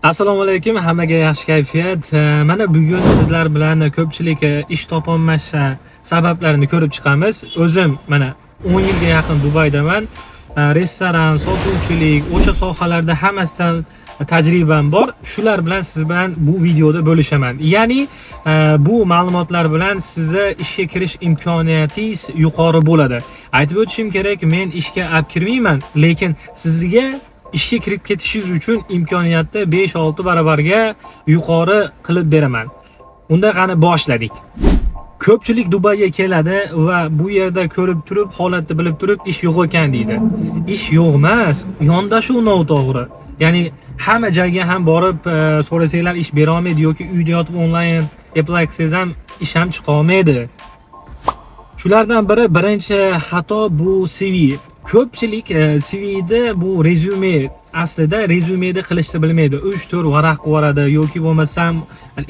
Assalomu alaykum, hammaga yaxshi kayfiyat. Mana bugun sizlar bilan ko'pchilik ish topolmasa sabablarini ko'rib chiqamiz. O'zim mana 10 yilga yaqin Dubaydaman. Restoran, sotuvchilik, o'sha sohalarda hammasidan tajribam bor. Shular bilan siz bilan bu videoda bo'lishaman. Ya'ni bu ma'lumotlar bilan sizga ishga kirish imkoniyatingiz yuqori bo'ladi. Aytib o'tishim kerak, men ishga olib kirmayman, lekin sizga ishga kirib ketishingiz uchun imkoniyatni 5-6 barobarga yuqori qilib beraman. Unda qani boshladik. Ko'pchilik Dubayga keladi va bu yerda ko'rib turib, holatni bilib turib ish yo'q ekan deydi. Ish yo'q emas, yondashuv noto'g'ri. Ya'ni hamma joyga ham borib so'rasanglar ish bera olmaydi yoki uyda yotib onlayn apply qilsangiz ham ish ham chiqa olmaydi. Shulardan biri birinchi xato bu CV. Ko'pchilik CVda bu rezyume, aslida rezyumeda qilishni bilmaydi. 3-4 varaq qo'yadi yoki bo'lmasam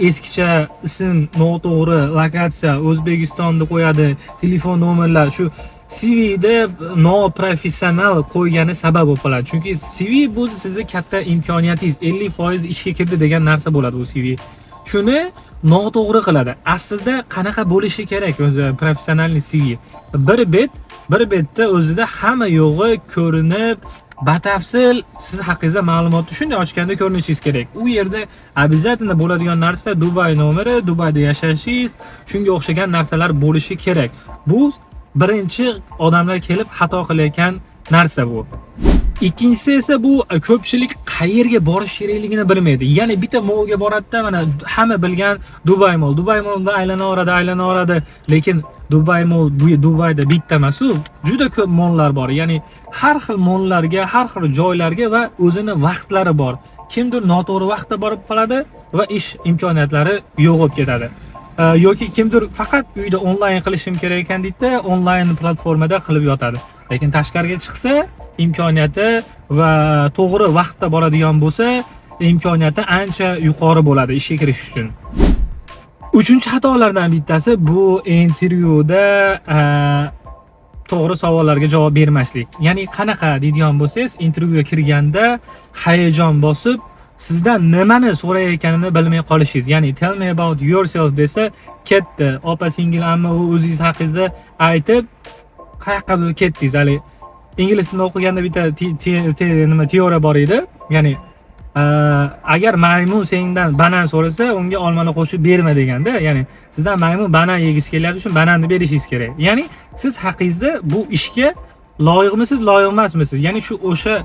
eskicha ism, noto'g'ri lokatsiya, O'zbekistonni qo'yadi, telefon nomerlar. Shu CVda noprofessional qo'ygani sabab bo'lib qoladi. Chunki CV bu sizning katta imkoniyatingiz, 50% ishga kirdi degan narsa bo'ladi bu CV. Shuni noto'g'ri qiladi. Aslida qanaqa bo'lishi kerak o'zi professional CV? Bir betda o'zida hamma yo'g'i ko'rinib, batafsil siz haqingizda ma'lumotni shunday ochganda ko'rinishingiz kerak. U yerda обязательно bo'ladigan narsa Dubay nomeri, Dubayda yashashingiz, shunga o'xshagan narsalar bo'lishi kerak. Bu birinchi odamlar kelib xato qilayotgan narsa bu. Ikkinchisi esa bu ko'pchilik qayerga borish kerakligini bilmaydi. Ya'ni bitta molga boradi-da, mana hamma bilgan Dubai Mall. Dubai Mallda aylanaveradi, lekin Dubai Mall bu Dubayda bitta emas, juda ko'p mollar bor. Ya'ni har xil mollarga, har xil joylarga va o'zini vaqtlari bor. Kimdir noto'g'ri vaqtda borib qoladi va ish imkoniyatlari yo'q bo'lib ketadi. Yoki kimdir faqat uyda onlayn qilishim kerak ekan deydi, onlayn platformada qilib yotadi. Lekin tashqariga chiqsa, imkoniyati va to'g'ri vaqtda boradigan bo'lsa, imkoniyati ancha yuqori bo'ladi ishga kirish uchun. Uchinchi xatolardan bittasi bu intervyuda to'g'ri savollarga javob bermaslik. Ya'ni qanaqa deydigan bo'lsangiz, intervyuga kirganda hayajon bosib, sizdan nimani so'rayotganini bilmay qolishingiz. Ya'ni tell me about yourself desa, ketdi. Opa, singil, amma o'zingiz haqingizda aytib, qayoqqadir ketdingiz. Hali ingliz tilini o'qiganda bitta teoriya bor edi. Ya'ni agar maymun sendan banan so'rasa, unga olmani qo'shib berma deganda, ya'ni sizdan maymun banan yegisi kelyapti, shun bananni berishingiz kerak. Ya'ni siz haqingizda bu ishga loyiqmisiz, loyiq emasmisiz? Ya'ni shu o'sha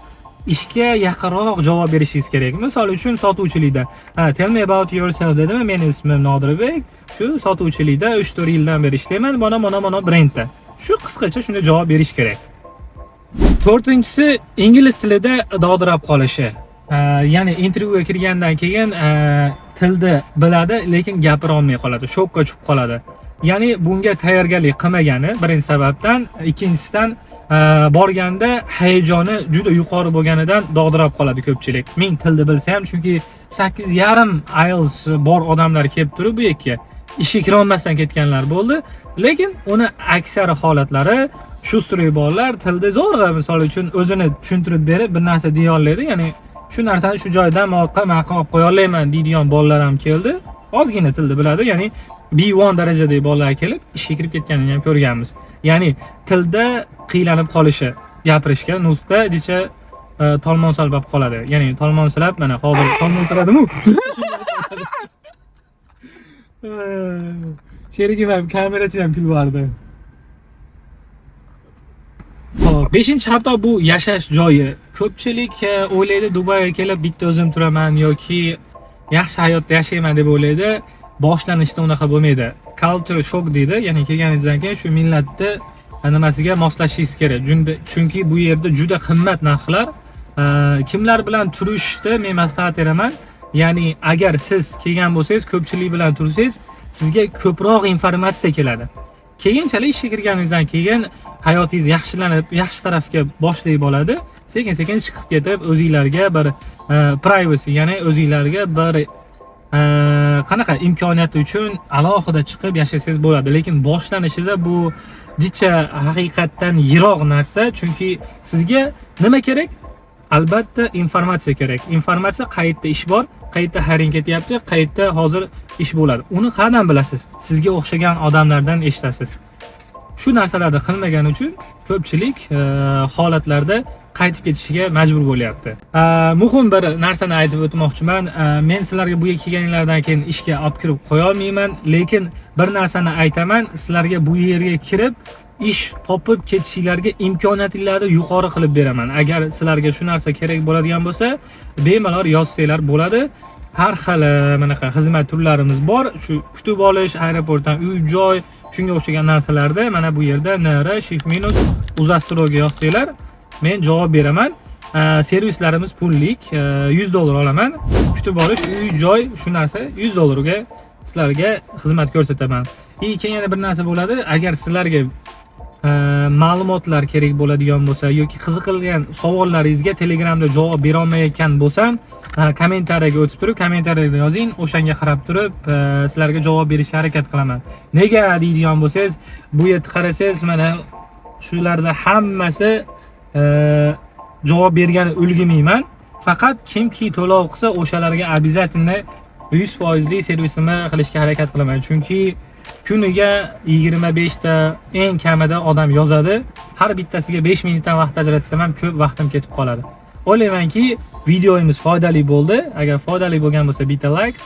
ishga yaqinroq javob berishingiz kerak. Misol uchun sotuvchilikda, tell me about yourself dedimi, men ismim Nodirbek, shu sotuvchilikda 3-4 yildan beri ishlayman, mana brendda. Shu qisqacha shunday javob berish kerak. To'rtinchisi ingliz tilida dovdirab qolishi. Ya'ni intervyuga kirgandan keyin tilni biladi, lekin gapira olmay qoladi, shokka tushib qoladi. Ya'ni bunga tayyorgarlik qilmagani birinchi sababdan, ikkinchisidan borganda hayajoni juda yuqori bo'lganidan dovdirab qoladi ko'pchilik. Men tilni bilsam, chunki 8,5 IELTS bor odamlar kelib turib bu yerga ishga kira olmasdan ketganlar bo'ldi, lekin uni aksari holatlari shustruy bolalar tilda zo'rg'a misol uchun o'zini tushuntirib berib bir narsa deya oladi. Ya'ni shu narsani shu joydan ma'qul olib qo'ya olmayman deydigan bolalar ham keldi. Ozgina tilni biladi, ya'ni B1 darajadagi bolalar kelib ishga kirib ketganini ham ko'rganmiz. Ya'ni tilda qiylanib qolishi, gapirishga, nutqda jicha tolmon salbab qoladi. Ya'ni tolmon silab, mana hozir tolmon siladimi? Sherigim ham, kamerachi ham kulib vardi. Xo'p, 5-xato bu yashash joyi. Ko'pchilik o'ylaydi Dubayga kelib bitta o'zim turaman yoki yaxshi hayotda yashayman deb o'ylaydi. Boshlanishda unaqa bo'lmaydi. Culture shock deydi. Ya'ni kelganingizdan keyin shu millatni nimasiga moslashishingiz kerak. Chunki bu yerda juda qimmat narxlar. Kimlar bilan turishni men maslahat beraman. Ya'ni agar siz kelgan bo'lsangiz, ko'pchilik bilan tursangiz, sizga ko'proq informatsiya keladi. Keyinchalik ishga kirganingizdan keyin hayotingiz yaxshilanib, yaxshi tarafga boshlay bo'ladi. Sekin-sekin chiqib ketib, o'zingizlarga bir privacy, ya'ni o'zingizlarga bir qanaqa imkoniyat uchun alohida chiqib yashasangiz bo'ladi. Lekin boshlanishida bu jicha haqiqatdan yiroq narsa, chunki sizga nima kerak? albatta informatsiya kerak. Informatsiya qayerda ish bor, qayerda xarid ketyapti, qayerda hozir ish bo'ladi. Uni qayerdan bilasiz? Sizga o'xshagan odamlardan eshitasiz. Shu narsalarni qilmagani uchun ko'pchilik holatlarda qaytib ketishiga majbur bo'lyapti. Muhim bir narsani aytib o'tmoqchiman. Men sizlarga bu yerga kelganinglardan keyin ishga olib kirib qo'ya olmayman, lekin bir narsani aytaman, sizlarga bu yerga kirib ish topib ketishinglarga imkoniyatinglarni yuqori qilib beraman. Agar sizlarga shu narsa kerak bo'ladigan bo'lsa, bemalol yozsanglar bo'ladi. Har xil manaqa xizmat turlarimiz bor. Shu kutib olish, aeroportdan uy-joy, shunga o'xshagan narsalarda mana bu yerda NR shift minus uzastroga yozsanglar, men javob beraman. Servislarimiz pullik, $100 olaman. Kutib olish, uy-joy, shu narsa $100 ga sizlarga xizmat ko'rsataman. Keyin yana bir narsa bo'ladi. Agar sizlarga ma'lumotlar kerak bo'ladigan bo'lsa yoki qiziqilgan savollaringizga Telegramda javob bera olmayotgan bo'lsam, kommentariyaga o'tib turib, kommentariyada yozing, o'shanga qarab turib, sizlarga javob berishga harakat qilaman. Nega deydigan bo'lsangiz, bu yerda qarasangiz, mana shularda hammasi javob bergani ulgurmayman. Faqat kimki to'lov qilsa, o'shalarga обязательно 100% servisini qilishga harakat qilaman. Chunki kuniga 25 ta eng kamida odam yozadi. Har bittasiga 5 minutdan vaqt ajratsam ham ko'p vaqtim ketib qoladi. O'ylaymanki, videomiz foydali bo'ldi. Agar foydali bo'lgan bo'lsa, bitta like,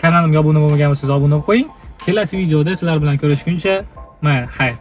kanalimga obuna bo'lmagan bo'lsangiz obuna bo'lib qo'ying. Kelasi videoda sizlar bilan ko'rishguncha, mayli, xayr.